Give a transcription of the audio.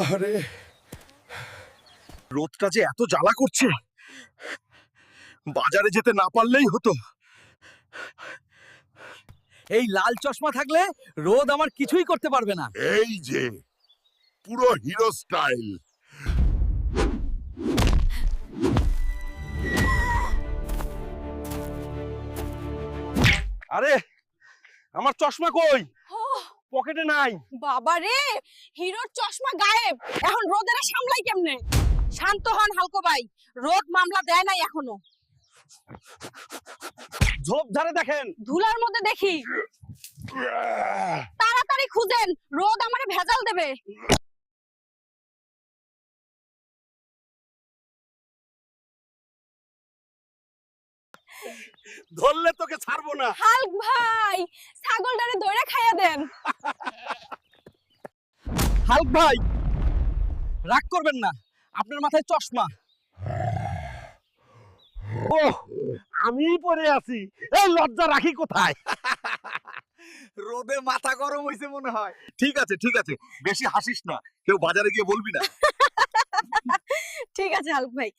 আরে রোদটা যে এত জ্বালা করছে, বাজারে যেতে না পারলেই হতো। এই লাল চশমা থাকলে রোদ আমার কিছুই করতে পারবে না। এই যে পুরো হিরো স্টাইল। আরে আমার চশমা কই? পকেটে নাই। বাবা রে, হিরোর চশমা গায়েব। এখন রোদেরা সামলাই কেমনে? শান্ত হন হালকো ভাই, রোদ মামলা দেয় নাই এখনো। ঝোপ ঝাড়ে দেখেন। ধুলার মধ্যে দেখি। তাড়াতাড়ি খুঁজেন, রোদ আমারে ভেজাল দেবে। ধরলে তোকে ছাড়বো না। হালক ভাই, ছাগলটারে দইরা খাইয়া দেন। হাল্ক ভাই, রাগ করবেন না, আপনার মাথায় চশমা। ও আমি পরে আছি, এই লজ্জা রাখি কোথায়? রোদে মাথা গরম হইছে মনে হয়। ঠিক আছে ঠিক আছে, বেশি হাসিস না, কেউ বাজারে গিয়ে বলবি না। ঠিক আছে হালক ভাই।